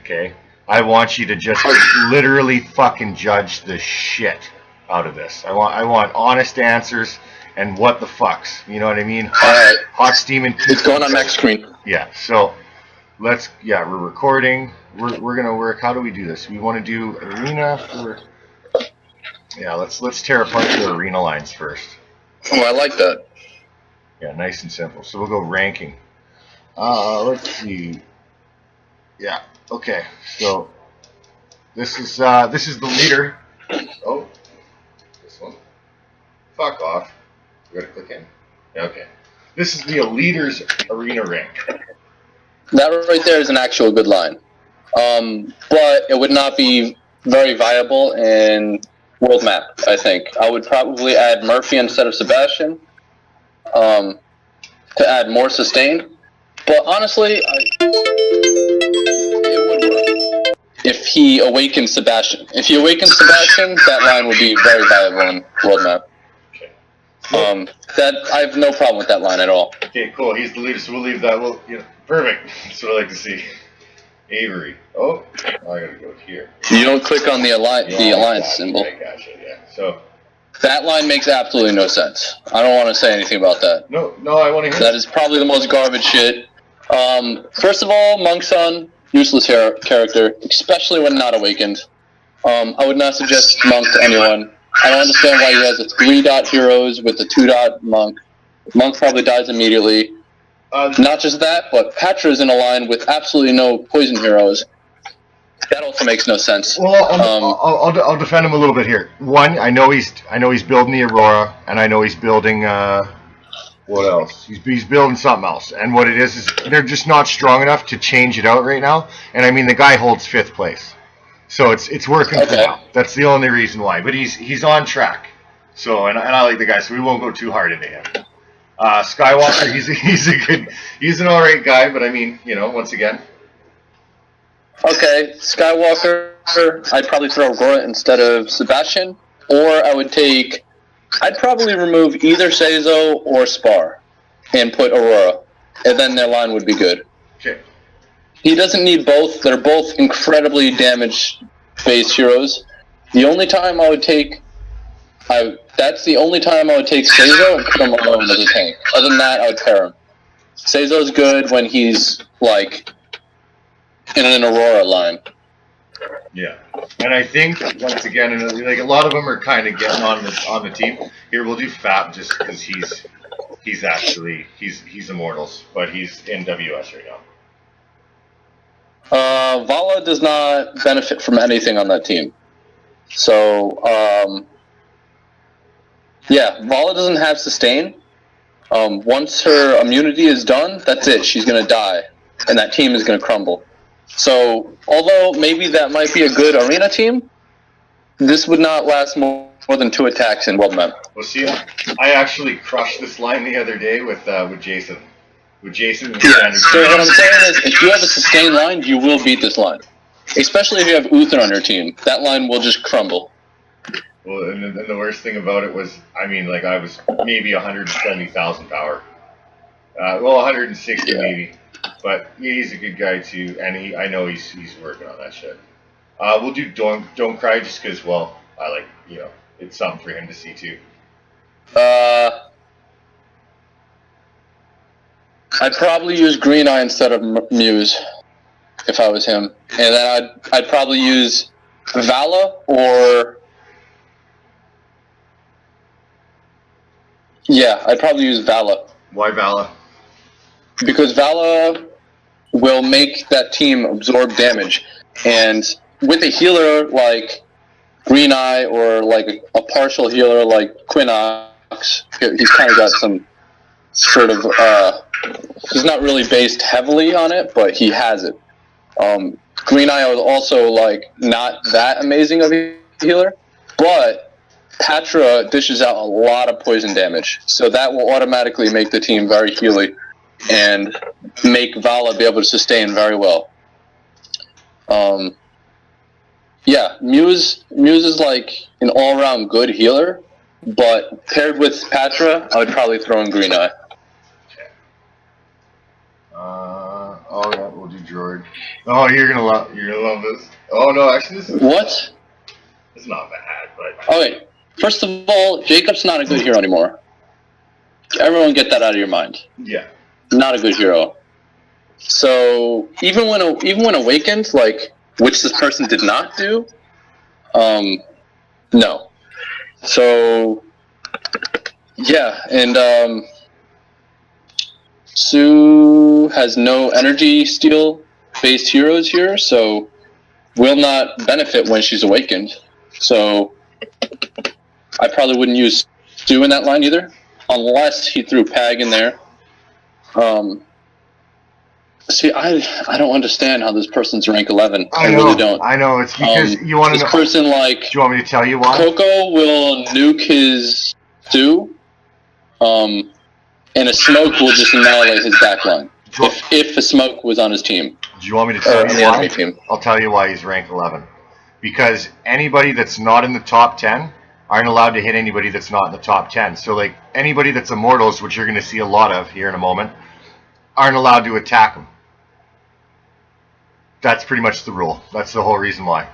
okay? I want you to just literally fucking judge the shit out of this. I want honest answers and what the fucks. You know what I mean? Hot steaming. It's going on next screen. Yeah. So we're recording. We're gonna work. How do we do this? We want to do arena for. Yeah. Let's tear apart the arena lines first. Oh, I like that. Yeah, nice and simple. So we'll go ranking. Let's see. Yeah. Okay. So this is the leader. Oh, this one. Fuck off. You gotta click in. Okay. This is the leader's arena rank. That right there is an actual good line. But it would not be very viable in world map, I think. I would probably add Murphy instead of Sebastian to add more sustain. But honestly, it would work if he awakens Sebastian. If he awakens Sebastian, that line would be very viable in world map. Okay. That I have no problem with that line at all. Okay, cool. He's the leader, so we'll leave that. Perfect. That's what I like to see. Avery. Oh, I gotta go here. You don't click on the alliance symbol. I gotcha. Yeah. So that line makes absolutely no sense. I don't want to say anything about that. No, I want to hear. That is probably the most garbage shit. First of all, Monk's Son, useless character, especially when not awakened. I would not suggest Monk to anyone. I don't understand why he has a 3-dot heroes with a 2-dot Monk. Monk probably dies immediately. Not just that, but Patra is in a line with absolutely no poison heroes. That also makes no sense. Well, I'll defend him a little bit here. One, I know he's building the Aurora, and I know he's building what else? He's building something else. And what it is they're just not strong enough to change it out right now. And I mean, the guy holds 5th place, so it's working for now. That's the only reason why. But he's on track. So and I like the guy, so we won't go too hard into him. Skywalker, he's an alright guy, but I mean, once again. Okay, Skywalker, I'd probably throw Aurora instead of Sebastian, or I'd probably remove either Seizo or Spar and put Aurora, and then their line would be good. Okay. He doesn't need both. They're both incredibly damage-based heroes. The only time I would take Seizo and put him alone as a tank. Other than that, I would pair him. Seizo's good when he's, in an Aurora line. Yeah, and I think once again, a lot of them are kind of getting on the team. Here, we'll do Fab just because he's Immortals, but he's in WS right now. Vala does not benefit from anything on that team. So, Vala doesn't have sustain. Once her immunity is done, that's it. She's going to die, and that team is going to crumble. So, although maybe that might be a good arena team, this would not last more than 2 attacks in world map. Well, see, I actually crushed this line the other day with Jason. With Jason and Standard. So what I'm saying is, if you have a sustained line, you will beat this line. Especially if you have Uther on your team. That line will just crumble. Well, and the worst thing about it was, I was maybe 170,000 power. 160 maybe. But he's a good guy too, and I know he's working on that shit. We'll do Don't Cry just because, I like, it's something for him to see too. I'd probably use Green Eye instead of Muse if I was him, and then I'd probably use Vala I'd probably use Vala. Why Vala? Because Vala will make that team absorb damage. And with a healer like Green Eye or a partial healer like Quinox, he's kind of got some sort of... he's not really based heavily on it, but he has it. Green Eye was also not that amazing of a healer, but Patra dishes out a lot of poison damage. So that will automatically make the team very healy and make Vala be able to sustain very well. Muse is an all-around good healer, but paired with Patra, I would probably throw in Green Eye. Okay. We'll do George. Oh, you're gonna love this. Oh no, actually, this is What? it's not bad, but Oh wait. First of all, Jacob's not a good hero anymore. Everyone get that out of your mind. yeah. Not a good hero. So even when awakened, like which this person did not do, no. So yeah, and Sue has no energy steal based heroes here, so will not benefit when she's awakened. So I probably wouldn't use Sue in that line either, unless he threw Pag in there. See, I don't understand how this person's rank 11. I really don't. I know. It's because you want to know. This person, like, do you want me to tell you why? Coco will nuke his Sue, and a smoke will just annihilate his backline. If a smoke was on his team. Do you want me to tell you why? Team. I'll tell you why he's rank 11. Because anybody that's not in the top 10 aren't allowed to hit anybody that's not in the top 10. So, like, anybody that's Immortals, which you're going to see a lot of here in a moment, aren't allowed to attack him. That's pretty much the rule. That's the whole reason why.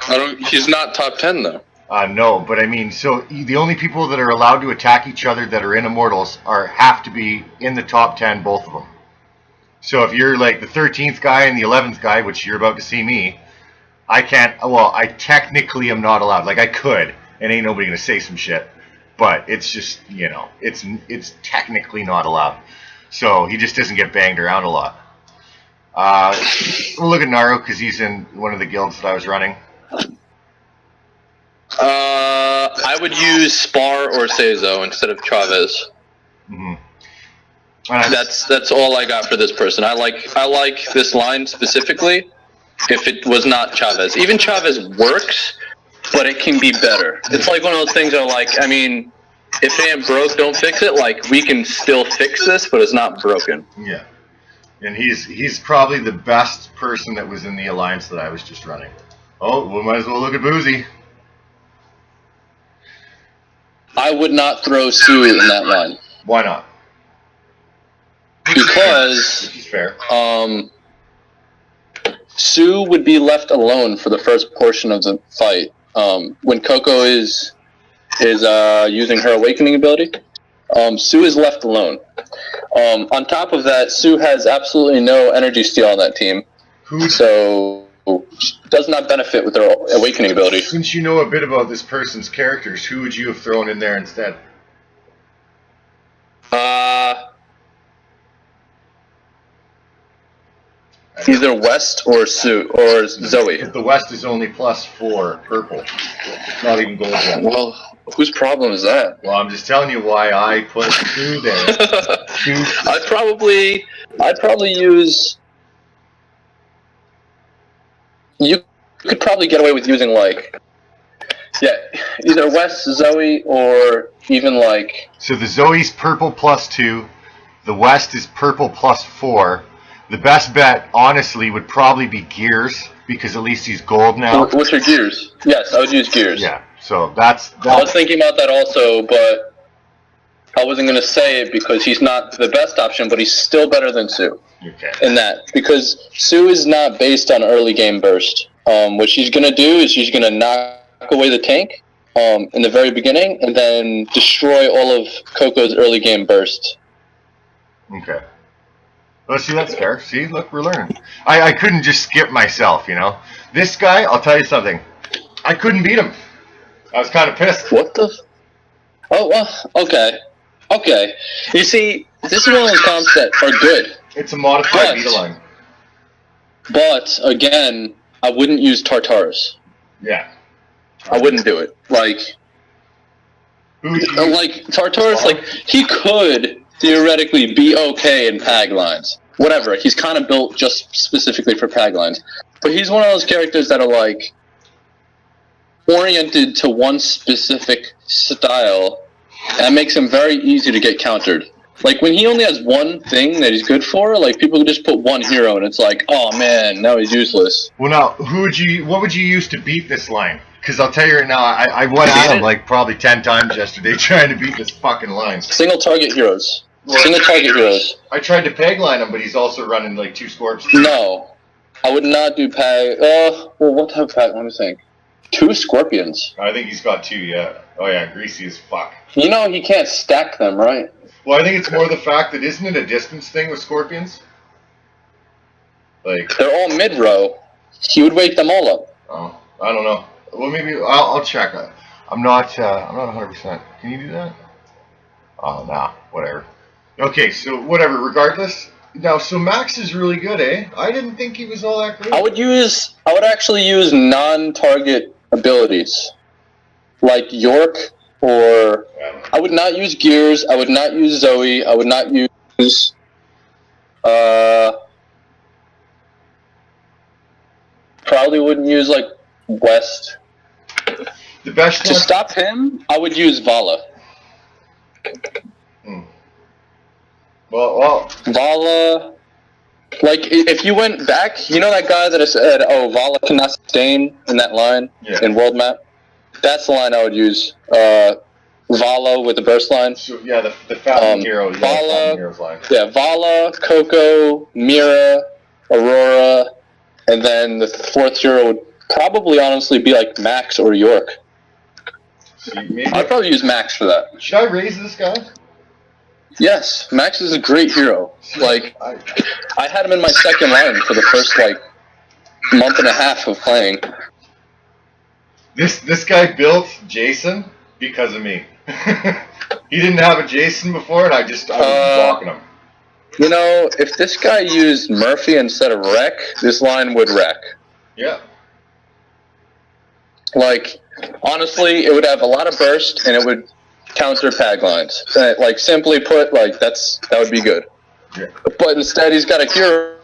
He's not top 10 though. No, but I mean, so the only people that are allowed to attack each other that are in Immortals have to be in the top 10, both of them. So if you're like the 13th guy and the 11th guy, which you're about to see me, I can't. Well, I technically am not allowed. Like I could, and ain't nobody gonna say some shit. But it's just, you know, it's technically not allowed. So he just doesn't get banged around a lot. We'll look at Naru because he's in one of the guilds that I was running. I would use Spar or Seizo instead of Chavez. Mm-hmm. That's all I got for this person. I like this line specifically. If it was not Chavez, even Chavez works, but it can be better. It's like one of those things that are like, I mean, if it ain't broke, don't fix it. Like we can still fix this, but it's not broken. Yeah. And he's probably the best person that was in the alliance that I was just running. Oh, we might as well look at Boozy. I would not throw Sue in that line. Why not? Because this is fair. Sue would be left alone for the first portion of the fight. When Coco is using her awakening ability, Sue is left alone. On top of that, Sue has absolutely no energy steal on that team, so does not benefit with her awakening ability. Since you know a bit about this person's characters, who would you have thrown in there instead? Either West or Sue or Zoe. The West is only +4 purple, not even gold yet. Well, whose problem is that? Well, I'm just telling you why I put Sue there. I'd probably use. You could probably get away with using either West, Zoe, or even like. So the Zoe's purple +2, the West is purple +4. The best bet, honestly, would probably be Gears, because at least he's gold now. What's your Gears? Yes, I would use Gears. Yeah, so that's... I was thinking about that also, but I wasn't going to say it because he's not the best option, but he's still better than Sue. Okay. In that, because Sue is not based on early game burst. What she's going to do is she's going to knock away the tank in the very beginning, and then destroy all of Coco's early game burst. Okay. Well, see, that's fair. See, look, we're learning. I couldn't just skip myself, you know. This guy, I'll tell you something. I couldn't beat him. I was kind of pissed. What the? Oh, well, okay. Okay. You see, this is one of those comps that are good. It's a modified beta line. But, again, I wouldn't use Tartarus. Yeah. I wouldn't do it. Like Tartarus, like, he could theoretically be okay in Pag lines. Whatever. He's kind of built just specifically for Pag lines. But he's one of those characters that are, like, oriented to one specific style, and that makes him very easy to get countered. Like, when he only has one thing that he's good for, like, people can just put one hero, and it's like, oh, man, now he's useless. Well, now, what would you use to beat this line? Because I'll tell you right now, I went at him, like, probably 10 times yesterday trying to beat this fucking line. Single target heroes. Single target heroes. I tried to peg line him, but he's also running, like, 2 Scorps. No. I would not do pack. Well, what type of pack? Let me think. 2 scorpions. I think he's got 2, yeah. Oh yeah, greasy as fuck. You know he can't stack them, right? Well, I think it's more the fact that isn't it a distance thing with scorpions? Like they're all mid-row. He would wake them all up. Oh, I don't know. Well, maybe I'll check. I'm not 100%. Can you do that? Oh, nah, whatever. Okay, so whatever. Regardless, now so Max is really good, eh? I didn't think he was all that great. I would actually use non-target abilities, like York, or I would not use Gears. I would not use Zoe. I would not use. Probably wouldn't use like West. The best to stop him, I would use Vala. Well, Vala. Like if you went back, you know that guy that I said, "Oh, Vala cannot sustain" in that line in World Map. That's the line I would use. Vala with the burst line. So, yeah, the Falcon Hero. Yeah, Vala, Heroes line. Yeah, Vala, Coco, Mira, Aurora, and then the 4th hero would probably honestly be like Max or York. I'd probably use Max for that. Should I raise this guy? Yes, Max is a great hero. Like, I had him in my second line for the first month and a half of playing. This guy built Jason because of me. He didn't have a Jason before, and I was blocking him. You know, if this guy used Murphy instead of Wreck, this line would wreck. Yeah. Like, honestly, it would have a lot of burst, and it would counter pag lines. Like, simply put, like, that would be good. Yeah. But instead, he's got a hero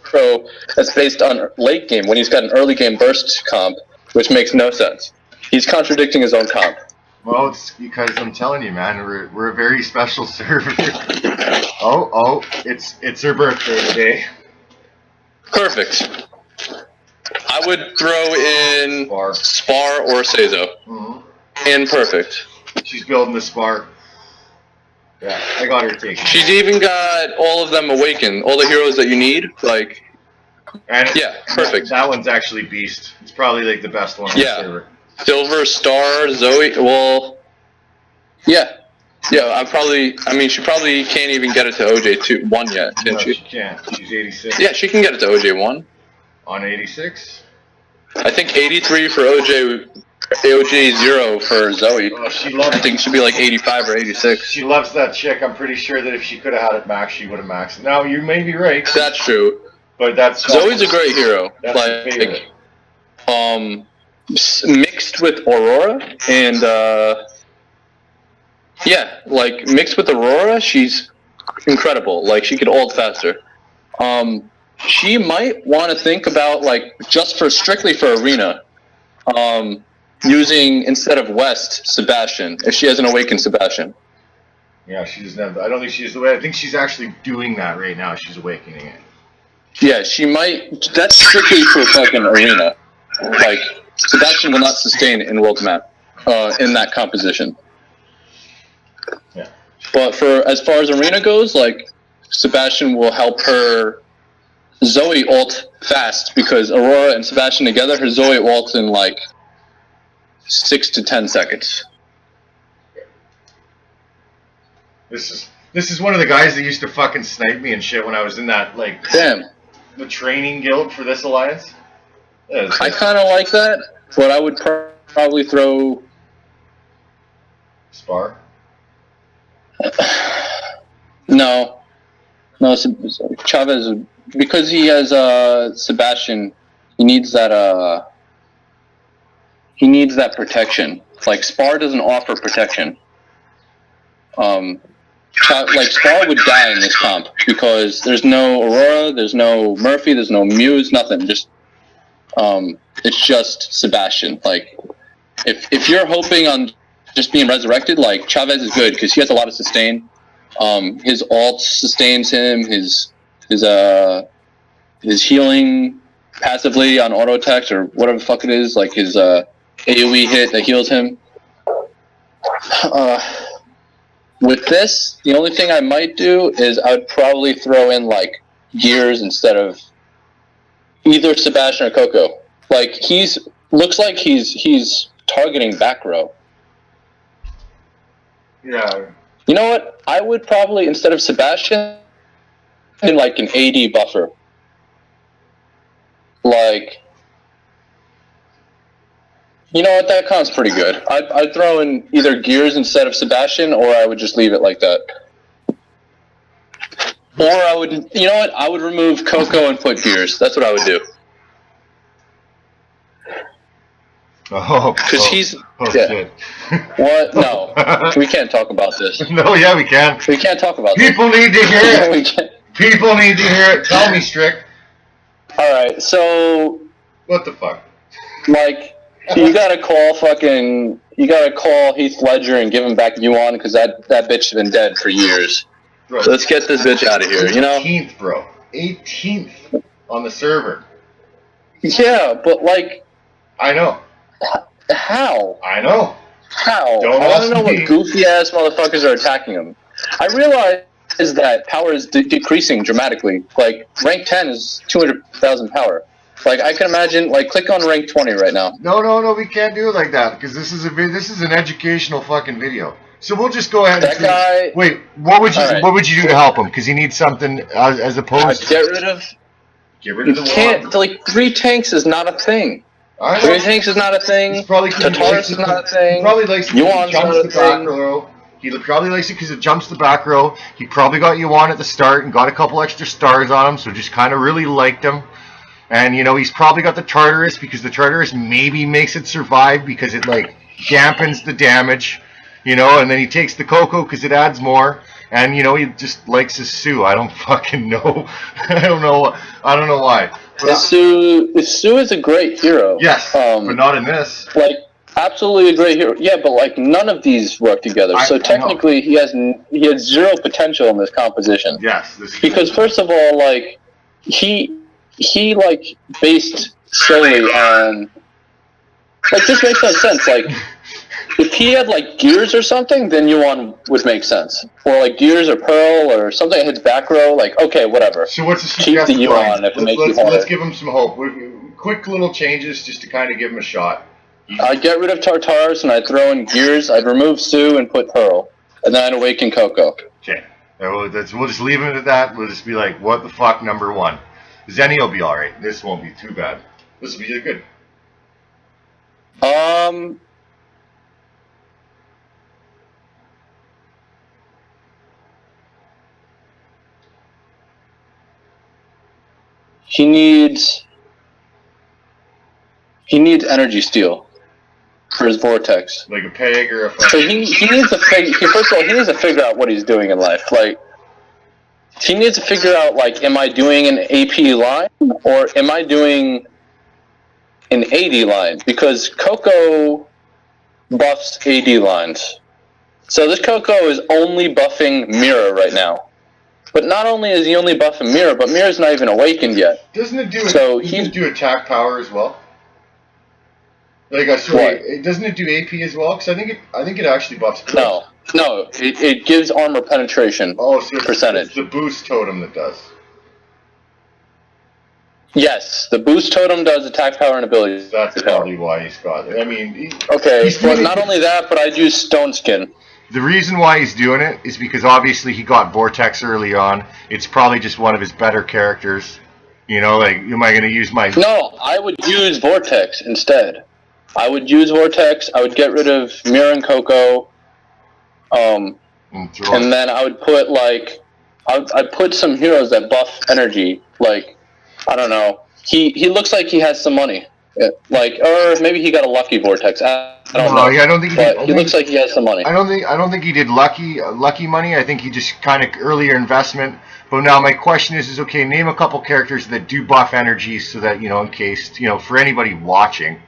that's based on late game, when he's got an early game burst comp, which makes no sense. He's contradicting his own comp. Well, it's because I'm telling you, man, we're a very special server. Oh, it's her birthday today. Perfect. I would throw in Spar or Seizo. Mm-hmm. And perfect. She's building the Spar. Yeah, I got her taken. She's even got all of them awakened, all the heroes that you need. Like, and yeah, perfect. That one's actually beast. It's probably like the best one on the server. Silver, Star, Zoe. Well, yeah. I mean, she probably can't even get it to OJ1 yet, can no, she? She can't. She's 86. Yeah, she can get it to OJ1. On 86? I think 83 for OJ0 for Zoe. Oh, she loves I think it should be like 85 or 86. She loves that chick. I'm pretty sure that if she could have had it max, she would have maxed. Now, you may be right. That's true. But Zoe's a great hero. That's my favorite. Mixed with Aurora, and mixed with Aurora, she's incredible. Like, she could ult faster. She might want to think about, like, strictly for arena, using, instead of West, Sebastian, if she has an awakened Sebastian. Yeah, she doesn't have. I don't think she's the way. I think she's actually doing that right now. She's awakening it. Yeah, she might. That's strictly for fucking arena. Like, Sebastian will not sustain in World Map in that composition. Yeah. But as far as arena goes, like, Sebastian will help her Zoe ult fast, because Aurora and Sebastian together, her Zoe ults in like 6 to 10 seconds. This is one of the guys that used to fucking snipe me and shit when I was in that, like, the training guild for this alliance. I kind of like that, but I would probably throw Spar. No, Chavez, because he has Sebastian. He needs that protection. Like, Spar doesn't offer protection. Spar would die in this comp because there's no Aurora, there's no Murphy, there's no Muse, nothing. Just it's just Sebastian. Like, if you're hoping on just being resurrected, like, Chavez is good because he has a lot of sustain. His ult sustains him. His healing passively on auto attacks or whatever the fuck it is, like his AoE hit that heals him. With this, the only thing I might do is I would probably throw in, like, Gears instead of either Sebastian or Coco. Like looks like he's targeting back row. Yeah. You know what? I would probably, instead of Sebastian, like an AD buffer. Like, you know what? That sounds pretty good. I'd throw in either Gears instead of Sebastian, or I would just leave it like that. Or I would, you know what? I would remove Coco and put Gears. That's what I would do. Because he's... Shit. What? No. We can't talk about this. No, yeah, we can. We can't talk about People this. need to hear it. We can't. People need to hear it. Tell me, Strick. Alright, so... What the fuck? Like, you gotta call Heath Ledger and give him back Yuan, because that bitch has been dead for years. Bro, So let's get this bitch out of here, you know? 18th, bro. 18th on the server. Yeah, but like... I know. How? I know. How? Don't I want to ask know me. what goofy-ass motherfuckers are attacking him. I realize that power is decreasing dramatically. Like, rank 10 is 200,000 power. Like, I can imagine, like, click on rank 20 right now. No, we can't do it like that, because this is an educational fucking video. So we'll just go ahead That guy... Wait, what would you Right. what would you do to help him? Because he needs something as opposed to... Get rid of the can't, like, 3 tanks is not a thing. I 3 tanks is not a thing. He's probably Tataris is not a thing. He probably likes it Yuan's because it not jumps a the back thing. row. He probably likes it because it jumps the back row. He probably got Yuan at the start and got a couple extra stars on him, so just kind of really liked him. And, you know, he's probably got the Tartarus because the Tartarus maybe makes it survive because it, like, dampens the damage, you know, and then he takes the Coco because it adds more. And, you know, he just likes his Sue. I don't fucking know. I don't know why. But Sue is a great hero. yes, but not in this. Like, absolutely a great hero. Yeah, but like none of these work together. I So know. technically, he has 0 potential in this composition. Yes. This is Because first of all, like he like based solely on like this makes no sense. Like if he had like Gears or something, then Yuan would make sense. Or like Gears or Pearl or something that hits back row. Like okay, whatever. So what's the Keep the suggested Yuan line? if it makes you harder. Let's give him some hope. Quick little changes just to kind of give him a shot. I'd get rid of Tartarus and I'd throw in Gears. I'd remove Sue and put Pearl, and then I'd awaken Coco. Okay. We'll just leave it at that. We'll just be like, what the fuck, number 1. Zenny will be alright. This won't be too bad. This will be good. He needs energy steel for his vortex. Like a peg or a So fucking... he needs to first of all, he needs to figure out what he's doing in life. Like, he needs to figure out, like, am I doing an AP line or am I doing an AD line? Because Coco buffs AD lines. So this Coco is only buffing Mirror right now. But not only is he only buffing Mirror, but Mirror's not even awakened yet. Doesn't it do attack power as well? Like, doesn't it do AP as well? Because I think it actually buffs. No, it gives armor penetration. Oh, so percentage. It's the boost totem that does. Yes, the boost totem does attack power and abilities. That's probably why he's got it. I mean, but not only that, but I'd use Stone Skin. The reason why he's doing it is because obviously he got Vortex early on. It's probably just one of his better characters. You know, like, am I going to use my... No, I would use Vortex instead. I would use Vortex. I would get rid of Mirror and Coco. And then I would put, like... I'd put some heroes that buff energy. Like, I don't know. He looks like he has some money. Like, or maybe he got a lucky Vortex. I don't know. Yeah, I don't think he did. He looks like he has some money. I don't think he did lucky money. I think he just kind of earlier investment. But now my question is okay, name a couple characters that do buff energy so that, you know, in case, you know, for anybody watching.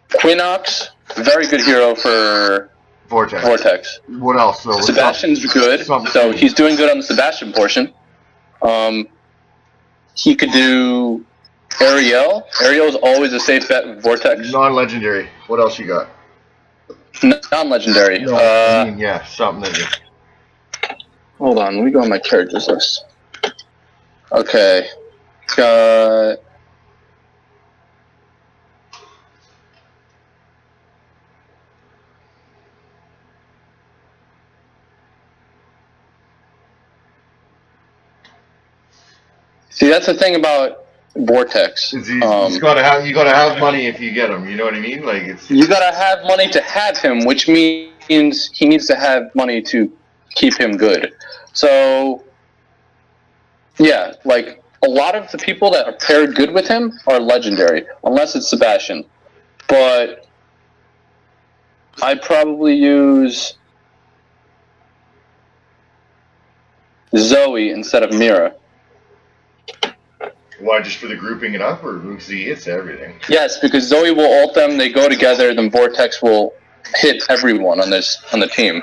Quinox, very good hero for Vortex. What else? So Sebastian's good, so he's doing good on the Sebastian portion. He could do Ariel. Ariel's always a safe bet with Vortex. Non-legendary. What else you got? Non-legendary. No, I mean, yeah, something that you... Hold on, let me go on my characters list. Okay. See, that's the thing about Vortex. You gotta have money if you get him. You know what I mean? Like you gotta have money to have him, which means he needs to have money to keep him good. So, yeah, like a lot of the people that are paired good with him are legendary, unless it's Sebastian. But I'd probably use Zoe instead of Mira. Why, just for the grouping it up, or because he hits everything? Yes, because Zoe will ult them, they go together, then Vortex will hit everyone on the team.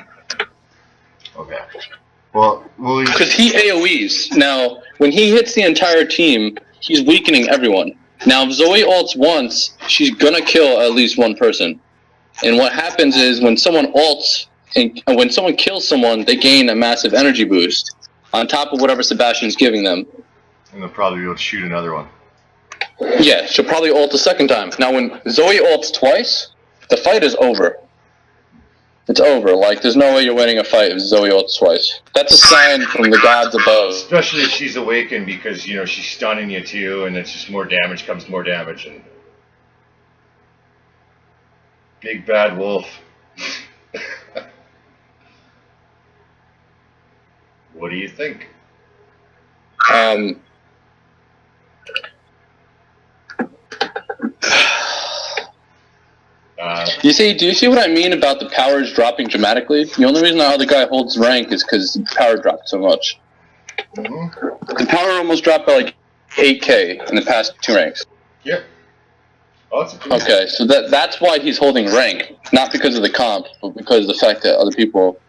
Okay. Well, because he AoEs. Now, when he hits the entire team, he's weakening everyone. Now, if Zoe ults once, she's gonna kill at least one person. And what happens is when someone ults, and when someone kills someone, they gain a massive energy boost on top of whatever Sebastian's giving them. And they'll probably be able to shoot another one. Yeah, she'll probably ult a second time. Now, when Zoe ults twice, the fight is over. It's over. Like, there's no way you're winning a fight if Zoe ults twice. That's a sign from the gods above. Especially if she's awakened, because, you know, she's stunning you too, and it's just more damage comes more damage. And big bad wolf. What do you think? Do you see what I mean about the powers dropping dramatically? The only reason how the guy holds rank is because the power dropped so much. Mm-hmm. The power almost dropped by like 8k in the past 2 ranks. Yeah. Oh, that's okay, so that's why he's holding rank, not because of the comp, but because of the fact that other people.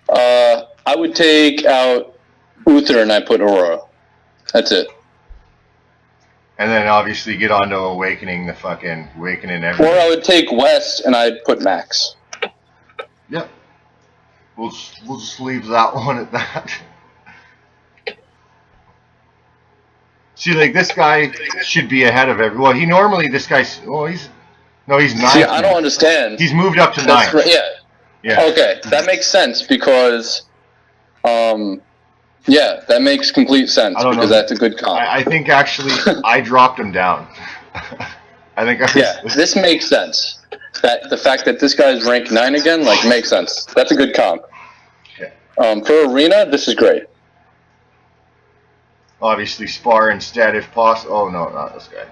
I would take out Uther and I put Aurora. That's it. And then obviously get on to Awakening everything. Or I would take West and I'd put Max. Yep. We'll just leave that one at that. See, like, this guy should be ahead of everyone. Well, he's 9th. See, I don't understand. He's moved up to 9th. Right, yeah. Yeah. Okay, that makes sense because, yeah, that makes complete sense because that's a good comp. I think actually I dropped him down. This makes sense. That the fact that this guy's ranked 9 again, like, makes sense. That's a good comp. Okay. For Arena, this is great. Obviously, Spar instead if possible. Oh no, not this guy.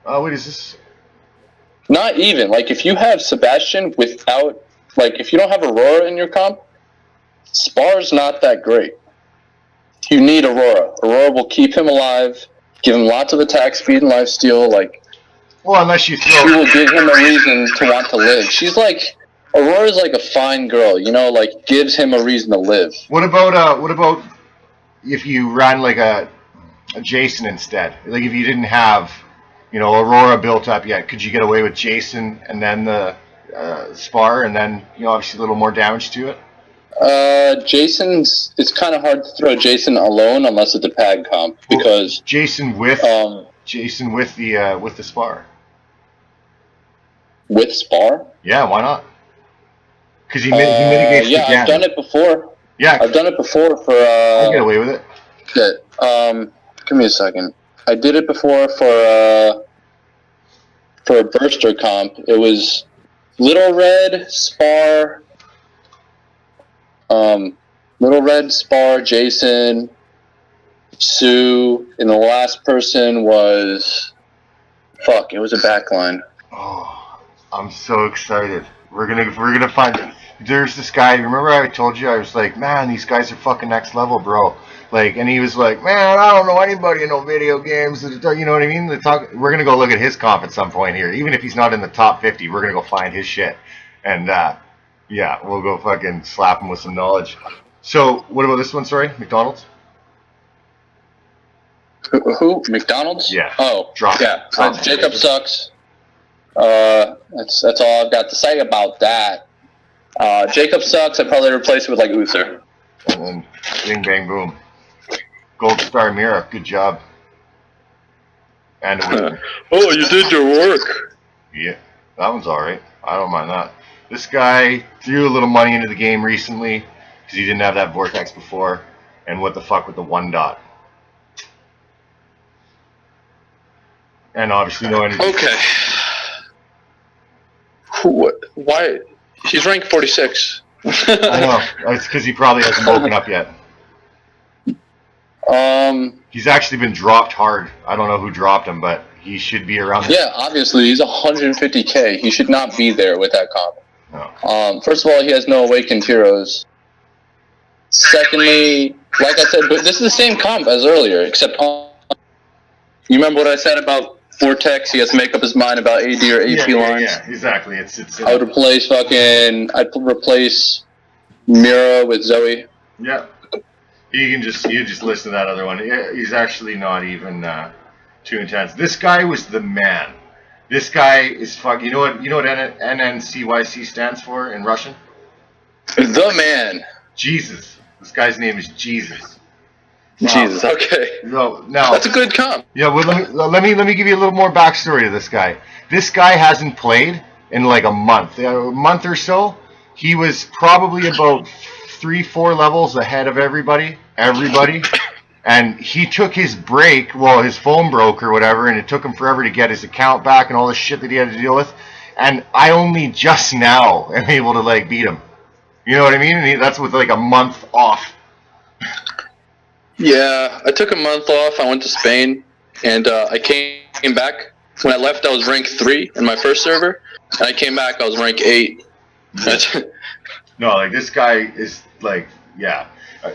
Oh wait, is this? Not even. Like, if you have Sebastian without, like, if you don't have Aurora in your comp, Spar's not that great. You need Aurora. Aurora will keep him alive, give him lots of attack speed and lifesteal. Like, well, unless you throw, she will give him a reason to want to live. She's like, Aurora's like a fine girl, you know, like, gives him a reason to live. What about if you ran like a Jason instead? Like, if you didn't have, you know, Aurora built up yet, could you get away with Jason and then the Spar and then, you know, obviously a little more damage to it? It's kind of hard to throw Jason alone unless it's a pad comp because Jason with the Spar. With Spar? Yeah, why not? Because he mitigates the damage. I've done it before. Yeah, I've done it before for. I'll get away with it. Okay. Give me a second. I did it before for a burster comp. It was Little Red, Spar. Little Red, Spar, Jason, Sue, and the last person was. Fuck! It was a backline. Oh, I'm so excited. We're gonna find. There's this guy. Remember I told you I was like, man, these guys are fucking next level, bro. Like, and he was like, man, I don't know anybody in no video games. You know what I mean? We're gonna go look at his comp at some point here, even if he's not in the top 50. We're gonna go find his shit, and yeah, we'll go fucking slap him with some knowledge. So, what about this one? Sorry, McDonald's. Who? McDonald's? Yeah. Oh, drop. Yeah. Jacob sucks. That's all I've got to say about that. Jacob sucks. I'd probably replace it with like Uther. And then bing bang boom. Gold Star Mira, good job. And oh, you did your work. Yeah, that one's all right. I don't mind that. This guy threw a little money into the game recently because he didn't have that vortex before. And what the fuck with the 1 dot? And obviously no energy. Okay. Why? He's ranked 46. I know. It's because he probably hasn't woken up yet. Um. He's actually been dropped hard. I don't know who dropped him, but he should be around. Yeah, obviously he's 150k. He should not be there with that comp. No. First of all, he has no awakened heroes. Secondly, like I said, but this is the same comp as earlier, except you remember what I said about Vortex? He has to make up his mind about AD or AP lines. Yeah, exactly. It's. I would replace I'd replace Mira with Zoe. Yeah. You just listen to that other one. He's actually not even too intense. This guy was the man. This guy is fuck. You know what NNCYC stands for in Russian? The man. Jesus. This guy's name is Jesus. Jesus. Okay. No, now that's a good comp. Yeah. Well, let me give you a little more backstory to this guy. This guy hasn't played in like a month or so. He was probably about 3-4 levels ahead of everybody, and he took his break. Well, his phone broke or whatever, and it took him forever to get his account back and all this shit that he had to deal with. And I only just now am able to like beat him. You know what I mean? And that's with like a month off. Yeah, I took a month off. I went to Spain, and I came back. When I left, I was ranked 3 in my first server, and I came back, I was ranked 8. No, like this guy is like, yeah.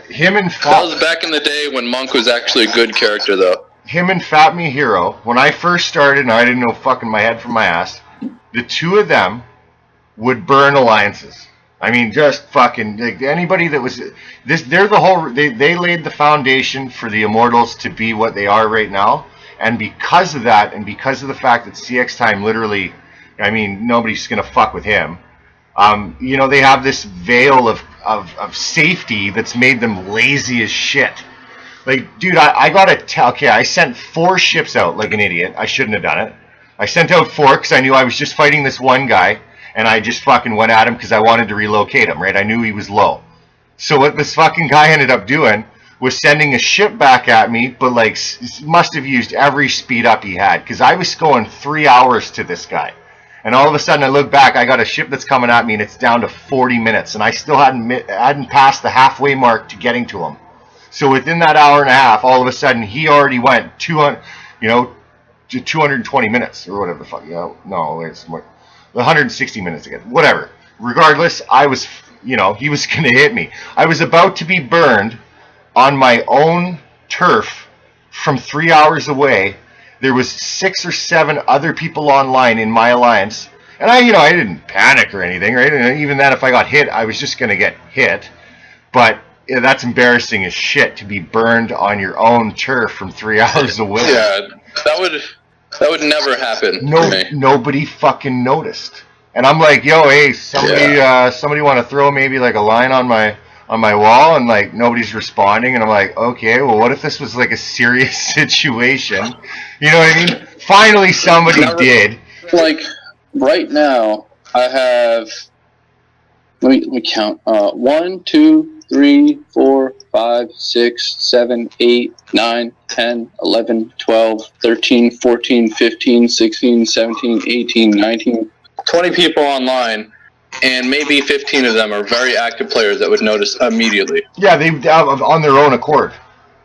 Him and that was back in the day when Monk was actually a good character, though. Him and Fat Me Hero, when I first started, and I didn't know fucking my head from my ass, the two of them would burn alliances. I mean, just fucking like anybody that was this. They're the whole. They laid the foundation for the Immortals to be what they are right now, and because of that, and because of the fact that CX Time literally, I mean, nobody's gonna fuck with him. You know, they have this veil of safety that's made them lazy as shit. Like, dude, I gotta tell. Okay, I sent 4 ships out like an idiot. I shouldn't have done it. I sent out 4 because I knew I was just fighting this one guy. And I just fucking went at him because I wanted to relocate him, right? I knew he was low. So what this fucking guy ended up doing was sending a ship back at me, but like must have used every speed up he had because I was going 3 hours to this guy. And all of a sudden I look back, I got a ship that's coming at me and it's down to 40 minutes. And I still hadn't passed the halfway mark to getting to him. So within that hour and a half, all of a sudden he already went 200, to 220 minutes or whatever the fuck. No, it's more. 160 minutes again, whatever. Regardless, I was, he was going to hit me. I was about to be burned on my own turf from 3 hours away. There was 6 or 7 other people online in my alliance. And I didn't panic or anything, right? And even then, if I got hit, I was just going to get hit. But that's embarrassing as shit to be burned on your own turf from 3 hours away. Yeah, that would never happen. Nobody fucking noticed. And I'm like, yo, hey, somebody want to throw maybe like a line on my wall, and like nobody's responding, and I'm like, okay, well, what if this was like a serious situation? You know what I mean? Finally, somebody did. Like right now, I have. Let me count. 1, 2, 3, 4, 5, 6, 7, 8, 9, 10, 11, 12, 13, 14, 15, 16, 17, 18, 19, 20 people online, and maybe 15 of them are very active players that would notice immediately. Yeah, they on their own accord.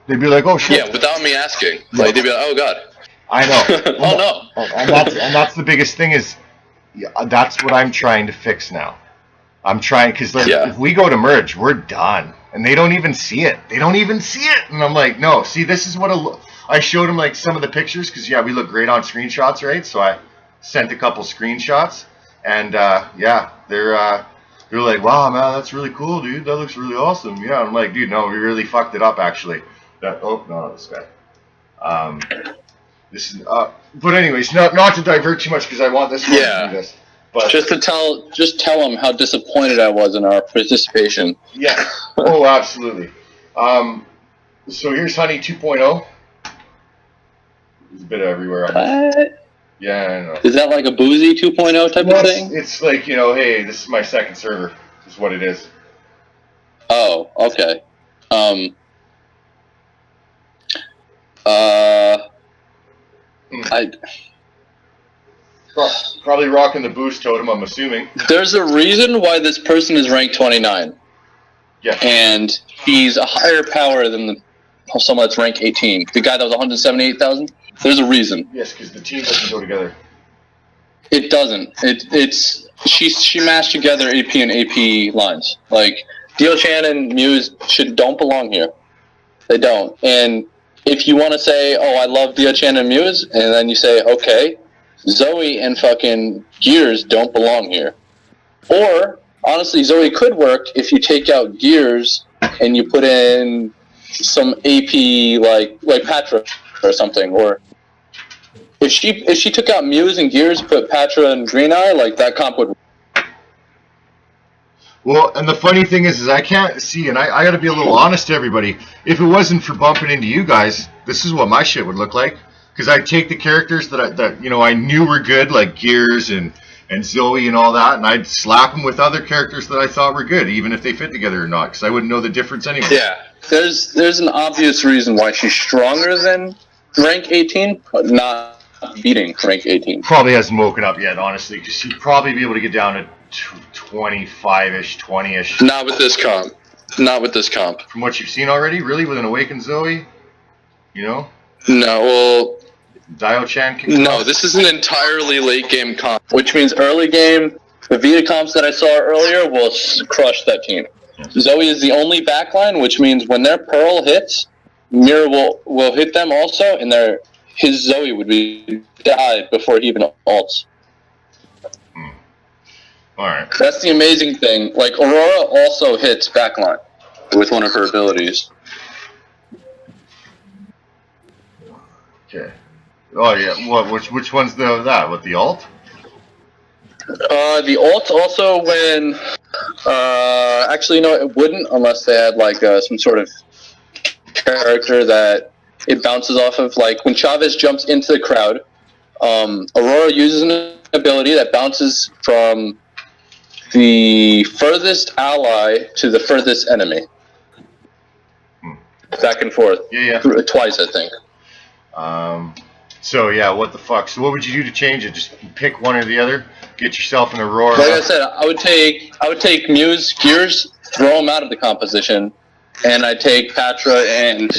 They'd be like, oh shit. Yeah, without me asking. Like they'd be like, oh god. I know. Oh no. And that's the biggest thing is, that's what I'm trying to fix now. I'm trying, because if we go to merge, we're done. And they don't even see it. And I'm like, no, see, this is what I showed them, like, some of the pictures, because, we look great on screenshots, right? So I sent a couple screenshots, and, they're like, wow, man, that's really cool, dude. That looks really awesome. Yeah, I'm like, dude, no, we really fucked it up, actually. This guy. This is, but anyways, not to divert too much, because I want this one to do this. But just tell them how disappointed I was in our participation. Yeah. Oh, absolutely. So here's Honey 2.0. He's a bit everywhere on this. What? Yeah, I know. Is that like a boozy 2.0 type of thing? It's like, hey, this is my second server. This is what it is. Oh, okay. Probably rocking the boost totem, I'm assuming. There's a reason why this person is ranked 29. Yeah. And he's a higher power than someone that's ranked 18. The guy that was 178,000? There's a reason. Yes, because the team doesn't go together. It doesn't. She mashed together AP and AP lines. Like, Dio-Chan and Muse don't belong here. They don't. And if you want to say, oh, I love Dio-Chan and Muse, and then you say, okay, Zoe and fucking Gears don't belong here. Or, honestly, Zoe could work if you take out Gears and you put in some AP like Patra or something. Or if she took out Muse and Gears, put Patra and Green Eye, like that comp would. Well, and the funny thing is I can't see, and I got to be a little honest to everybody. If it wasn't for bumping into you guys, this is what my shit would look like. Because I'd take the characters that I knew were good, like Gears and Zoe and all that, and I'd slap them with other characters that I thought were good, even if they fit together or not, because I wouldn't know the difference anyway. Yeah, there's an obvious reason why she's stronger than rank 18, but not beating rank 18. Probably hasn't woken up yet, honestly, because she'd probably be able to get down to 25-ish, 20-ish. Not with this comp. Not with this comp. From what you've seen already? Really? With an Awakened Zoe? No, well... Dio-Chan? No, this is an entirely late game comp, which means early game, the Vita comps that I saw earlier will crush that team. Yeah. Zoe is the only backline, which means when their Pearl hits, Mirror will hit them also, and his Zoe would be died before he even ults. Alright. That's the amazing thing. Like, Aurora also hits backline with one of her abilities. Okay. Oh yeah. What? Which one's that? What, the alt? The alt also when actually no, it wouldn't unless they had like some sort of character that it bounces off of. Like when Chavez jumps into the crowd, Aurora uses an ability that bounces from the furthest ally to the furthest enemy. Back and forth. Yeah. Twice, I think. So yeah, what the fuck? So what would you do to change it? Just pick one or the other. Get yourself an Aurora. Like I said, I would take Muse, Gears, throw them out of the composition, and I take Patra and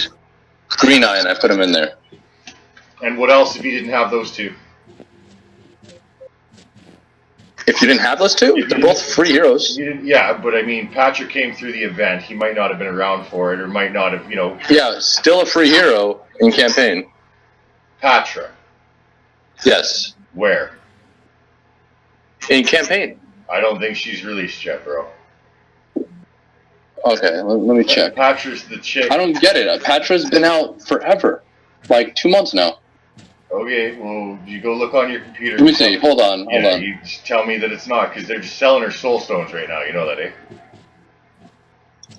Green Eye, and I put them in there. And what else if you didn't have those two? If you didn't have those two, they're both free heroes. Yeah, but I mean, Patra came through the event. He might not have been around for it, or might not have, Yeah, still a free hero in campaign. Patra. Yes. Where? In campaign. I don't think she's released yet, bro. Okay, let me check. Patra's the chick. I don't get it. Patra's been out forever. Like 2 months now. Okay, well, you go look on your computer. Let me see. Hold on. You just tell me that it's not, because they're just selling her soul stones right now. You know that, eh?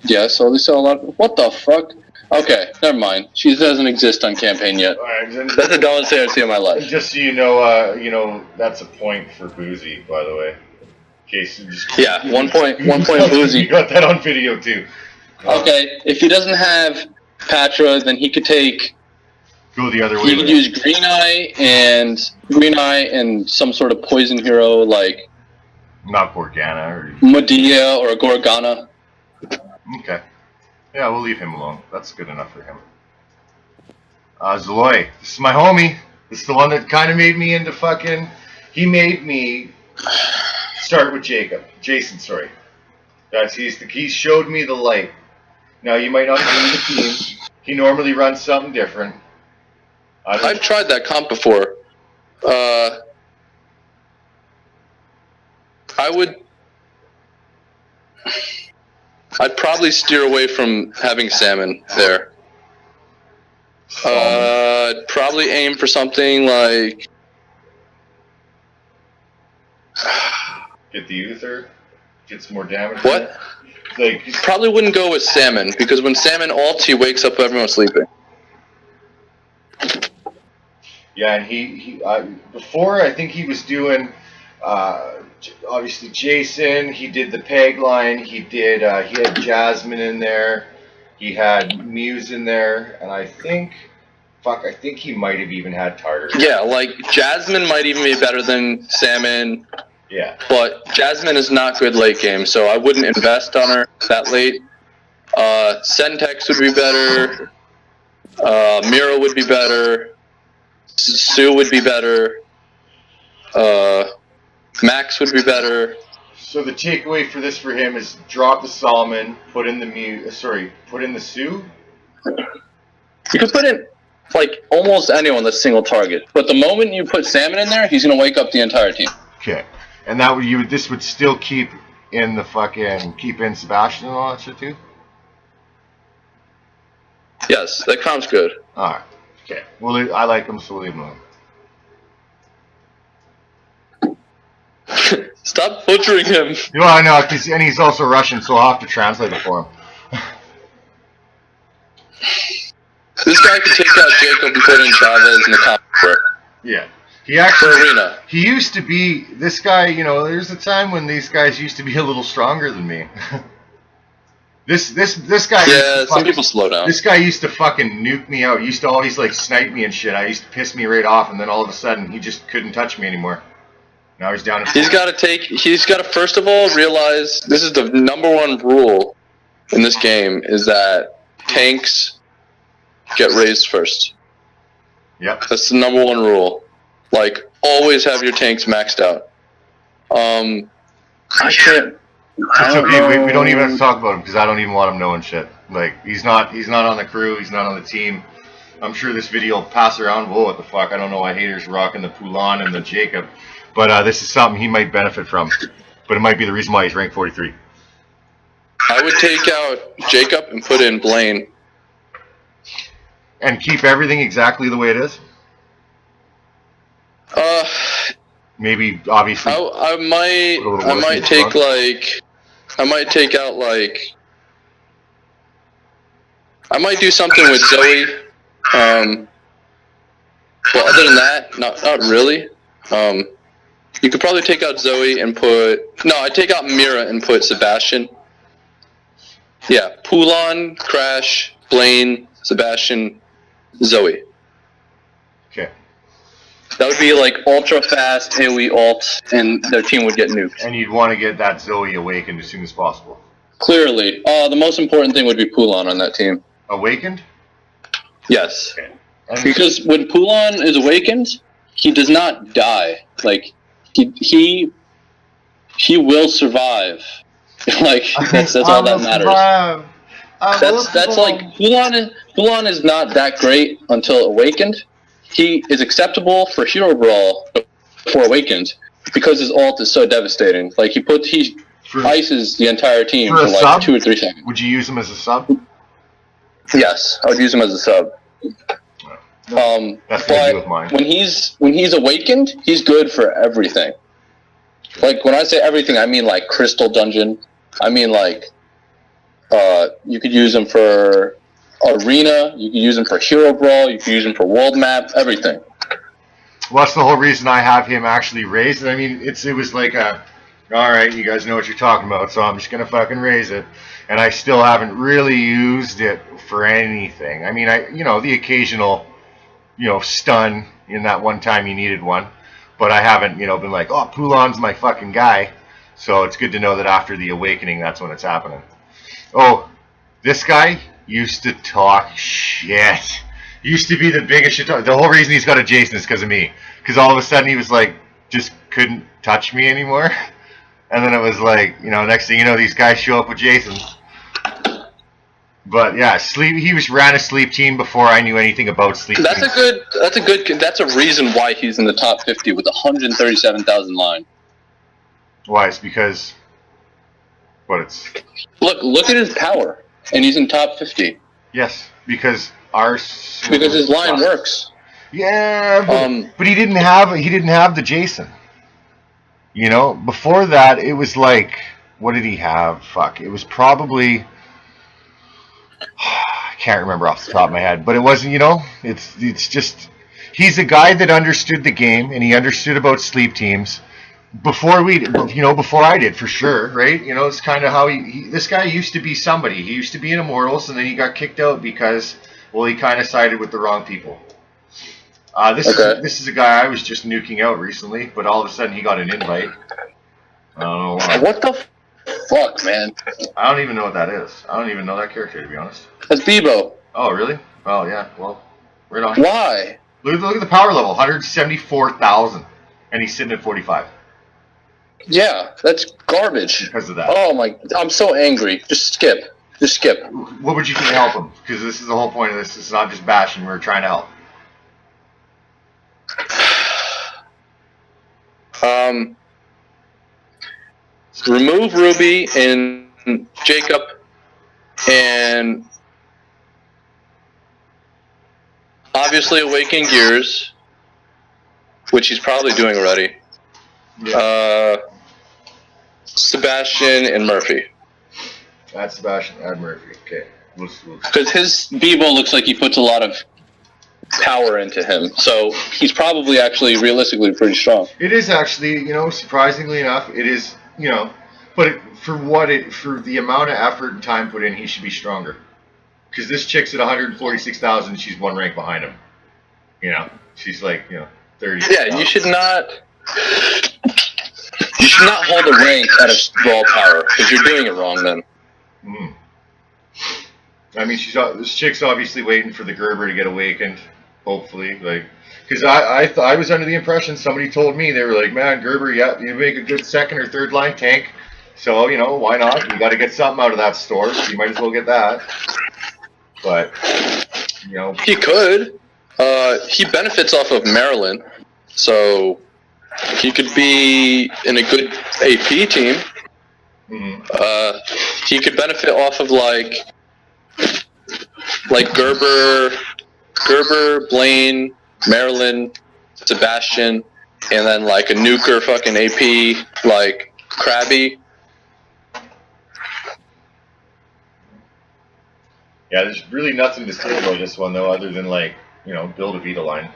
Yeah, so they sell a lot. What the fuck? Okay, never mind. She doesn't exist on campaign yet. That's the dumbest thing I've seen in my life. Just so you know, that's a point for Boozy, by the way. In case you just... Yeah, 1 point Boozy. You got that on video, too. Okay, if he doesn't have Patra, then he could take... Go the other way. He could use Green Eye and some sort of poison hero like... Not Gorgana or... Medea or Gorgana. Okay. Yeah, we'll leave him alone. That's good enough for him. Zaloy. This is my homie. This is the one that kind of made me into fucking... He made me start with Jason, sorry. Guys, he showed me the light. Now, you might not be in the team. He normally runs something different. I've tried that comp before. I'd probably steer away from having salmon there. I'd probably aim for something like... Get the Uther? Get some more damage? What? Like, probably wouldn't go with salmon, because when salmon ults, he wakes up everyone sleeping. Yeah, and he before I think he was doing obviously Jason. He did the peg line. He had Jasmine in there. He had Muse in there, and I think he might have even had Tartar. Yeah, like Jasmine might even be better than Salmon. Yeah. But Jasmine is not good late game, so I wouldn't invest on her that late. Sentex would be better. Mira would be better. Sue would be better. Max would be better. So the takeaway for this for him is drop the Solomon, put in the Sue. You could put in like almost anyone that's single target, but the moment you put Salmon in there, he's gonna wake up the entire team. Okay, and this would still keep in Sebastian and all that shit too. Yes, that counts good. All right. Okay. Well, I like him, so we'll leave him alone. Stop butchering him. You know, I know, and he's also Russian, so I'll have to translate it for him. This guy could take out Jacob and put in Chavez in the combo. Yeah. He actually, Arena. He used to be, this guy, you know, there's a time when these guys used to be a little stronger than me. This guy. Yeah, some people slow down. This guy used to fucking nuke me out. He used to always like snipe me and shit. I used to piss me right off, and then all of a sudden he just couldn't touch me anymore. Now he's down. He's got to first of all realize this is the number one rule in this game is that tanks get raised first. Yep. That's the number one rule. Like, always have your tanks maxed out. I can't. It's okay. We don't even have to talk about him because I don't even want him knowing shit. Like he's not on the crew. He's not on the team. I'm sure this video will pass around. Whoa, what the fuck? I don't know why haters rocking the Poulon and the Jacob, but this is something he might benefit from. But it might be the reason why he's ranked 43. I would take out Jacob and put in Blaine. And keep everything exactly the way it is. Maybe obviously. I might do something with Zoe. Well, other than that, not really. You could probably take out Zoe and I'd take out Mira and put Sebastian. Yeah, Poulon, Crash, Blaine, Sebastian, Zoe. Okay. That would be like ultra fast AoE ult, and their team would get nuked. And you'd want to get that Zoe awakened as soon as possible. Clearly. The most important thing would be Poulon on that team. Awakened? Yes. Okay. Because when Poulon is awakened, he does not die. Like, he will survive. Like, that's all that matters. That's like, Poulon is not that great until awakened. He is acceptable for Hero Brawl before awakened because his ult is so devastating. Like he ices the entire team for like sub? 2 or 3 seconds. Would you use him as a sub? Yes, I would use him as a sub. That's what I do with mine. When he's awakened, he's good for everything. Like when I say everything, I mean like Crystal Dungeon. I mean like you could use him for Arena, you can use him for Hero Brawl, you can use him for World Map, everything. Well, that's the whole reason I have him actually raised. I mean, it was like alright, you guys know what you're talking about, so I'm just going to fucking raise it. And I still haven't really used it for anything. I mean, the occasional, stun in that one time you needed one. But I haven't, been like, oh, Poulon's my fucking guy. So it's good to know that after the awakening, that's when it's happening. Oh, this guy used to talk shit. Used to be the biggest shit talk. The whole reason he's got a Jason is because of me. Because all of a sudden he was like, just couldn't touch me anymore. And then it was like, next thing you know, these guys show up with Jasons. But yeah, he ran a sleep team before I knew anything about sleep. That's a reason why he's in the top 50 with 137,000 line. Why? It's because Look at his power. And he's in top 50. Yes, because his line works. Yeah, but he didn't have the Jason. Before that it was like, what did he have? Fuck, it was probably I can't remember off the top of my head, but it wasn't. It's just he's a guy that understood the game and he understood about sleep teams before I did, for sure, right? It's kind of how this guy used to be somebody. He used to be in Immortals, and then he got kicked out because, well, he kind of sided with the wrong people. This is a guy I was just nuking out recently, but all of a sudden he got an invite. I don't know why. What the fuck, man? I don't even know what that is. I don't even know that character, to be honest. That's Bebo. Oh, really? Oh, yeah. Well, right on. Why? Look at the power level, 174,000, and he's sitting at 45. Yeah, that's garbage. Because of that. Oh my! I'm so angry. Just skip. Just skip. What would you do to help him? Because this is the whole point of this. It's not just bashing. We're trying to help. Remove Ruby and Jacob, and obviously awaken Gears, which he's probably doing already. Yeah. Sebastian and Murphy. That's Sebastian and Murphy. Okay. Because his Bebo looks like he puts a lot of power into him, so he's probably actually realistically pretty strong. It is actually, surprisingly enough, it is, but for the amount of effort and time put in, he should be stronger. Because this chick's at 146,000, she's one rank behind him. She's like, 30. Yeah, you should not hold a rank out of raw power, because you're doing it wrong then. Mm. I mean, this chick's obviously waiting for the Gerber to get awakened, hopefully, because I was under the impression, somebody told me, they were like, man, Gerber, yeah, you make a good second or third line tank, so, why not? You got to get something out of that store, so you might as well get that. But, He could. He benefits off of Maryland, so he could be in a good AP team. Mm-hmm. He could benefit off of like Gerber, Blaine, Maryland, Sebastian, and then like a nuker fucking AP like Krabby. Yeah, there's really nothing to say about this one though, other than build a Vita line.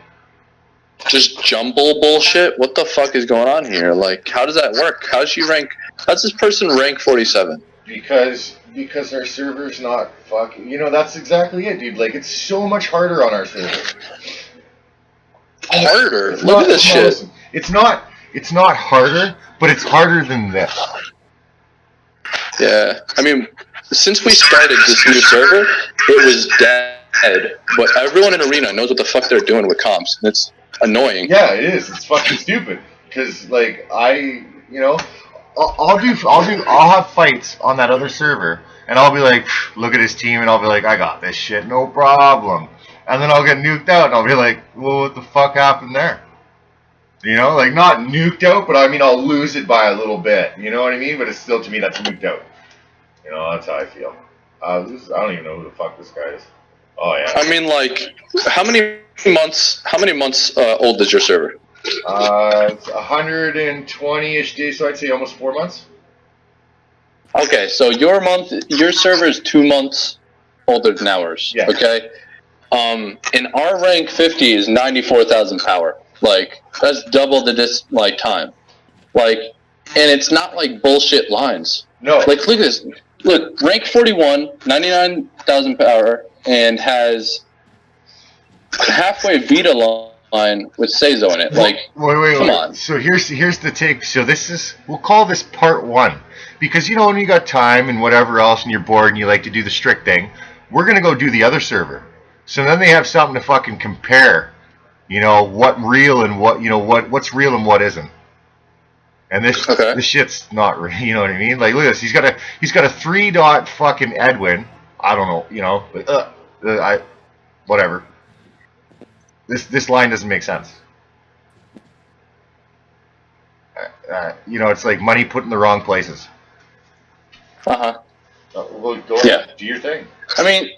Just jumble bullshit. What the fuck is going on here? Like, how does that work? How's this person rank 47? Because our server's not fucking. That's exactly it, dude. Like, it's so much harder on our server. Harder? Look at this shit. Listen, it's not harder, but it's harder than this. Yeah, I mean, since we started this new server, it was dead. But everyone in Arena knows what the fuck they're doing with comps, and it's annoying. Yeah, it is. It's fucking stupid. Because I'll have fights on that other server, and I'll be like, look at his team, and I'll be like, I got this shit, no problem. And then I'll get nuked out, and I'll be like, well, what the fuck happened there? Not nuked out, but I mean, I'll lose it by a little bit. You know what I mean? But it's still, to me, that's nuked out. That's how I feel. I don't even know who the fuck this guy is. Oh, yeah. I mean, how many months old is your server? It's 120-ish days, so I'd say almost 4 months. Okay, so your server is 2 months older than ours. Yeah. Okay. And our rank 50 is 94,000 power. That's double the time. And it's not bullshit lines. No. Look at this. Look, rank 41, 99,000 power, and has halfway Vita line with Seizo in it. Wait, come on. So here's the take. So we'll call this part 1. Because, when you got time and whatever else and you're bored and you like to do the strict thing, we're going to go do the other server. So then they have something to fucking compare, what real and what's real and what isn't. And this shit's not real, you know what I mean? Look at this. He's got a 3-dot fucking Edwin. I don't know, whatever. This line doesn't make sense. It's like money put in the wrong places. Uh-huh. Well, go ahead. Do your thing. I mean,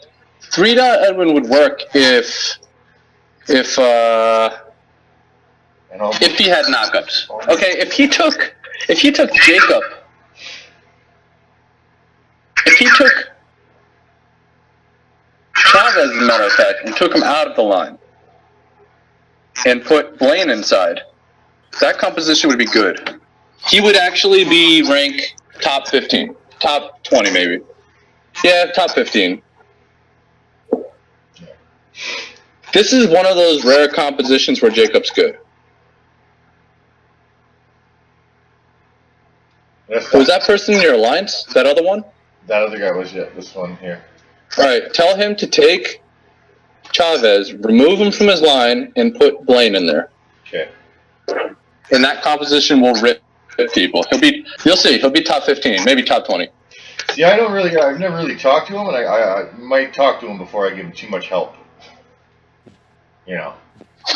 3-dot Edwin would work if he had knockups. Okay, if he took Jacob, if he took Chavez, as a matter of fact, and took him out of the line, and put Blaine inside. That composition would be good. He would actually be rank top 15. Top 20 maybe. Yeah, top 15. This is one of those rare compositions where Jacob's good. Was that person in your alliance? That other one? That other guy was, yeah, this one here. Alright, tell him to take Chavez, remove him from his line, and put Blaine in there. Okay. And that composition will rip people. You'll see, he'll be top 15, maybe top 20. See, I've never really talked to him, and I might talk to him before I give him too much help. You know.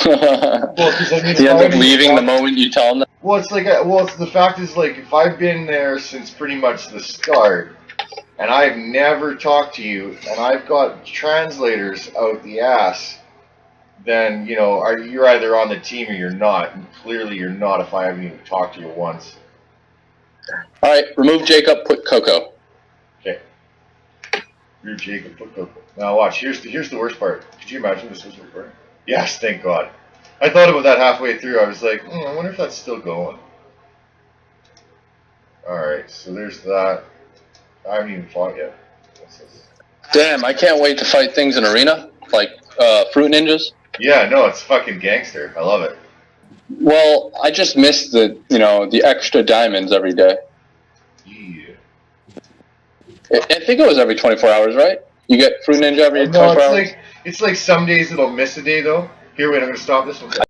Well, I mean, he ends up leaving the moment you tell him that. Well, it's like, the fact is, like, if I've been there since pretty much the start, and I've never talked to you, and I've got translators out the ass, then, you know, you're either on the team or you're not. And clearly you're not if I haven't even talked to you once. Alright, remove Jacob, put Coco. Okay. Remove Jacob, put Coco. Now watch, here's the worst part. Could you imagine this was recording? Yes, thank God. I thought about that halfway through. I was like, I wonder if that's still going. Alright, so there's that. I haven't even fought yet. What's this? Damn, I can't wait to fight things in arena. Like, Fruit Ninjas. Yeah, no, it's fucking gangster. I love it. Well, I just miss the extra diamonds every day. Yeah. I think it was every 24 hours, right? You get Fruit Ninja every 24 hours? It's like some days it'll miss a day, though. Here, wait, I'm going to stop this one.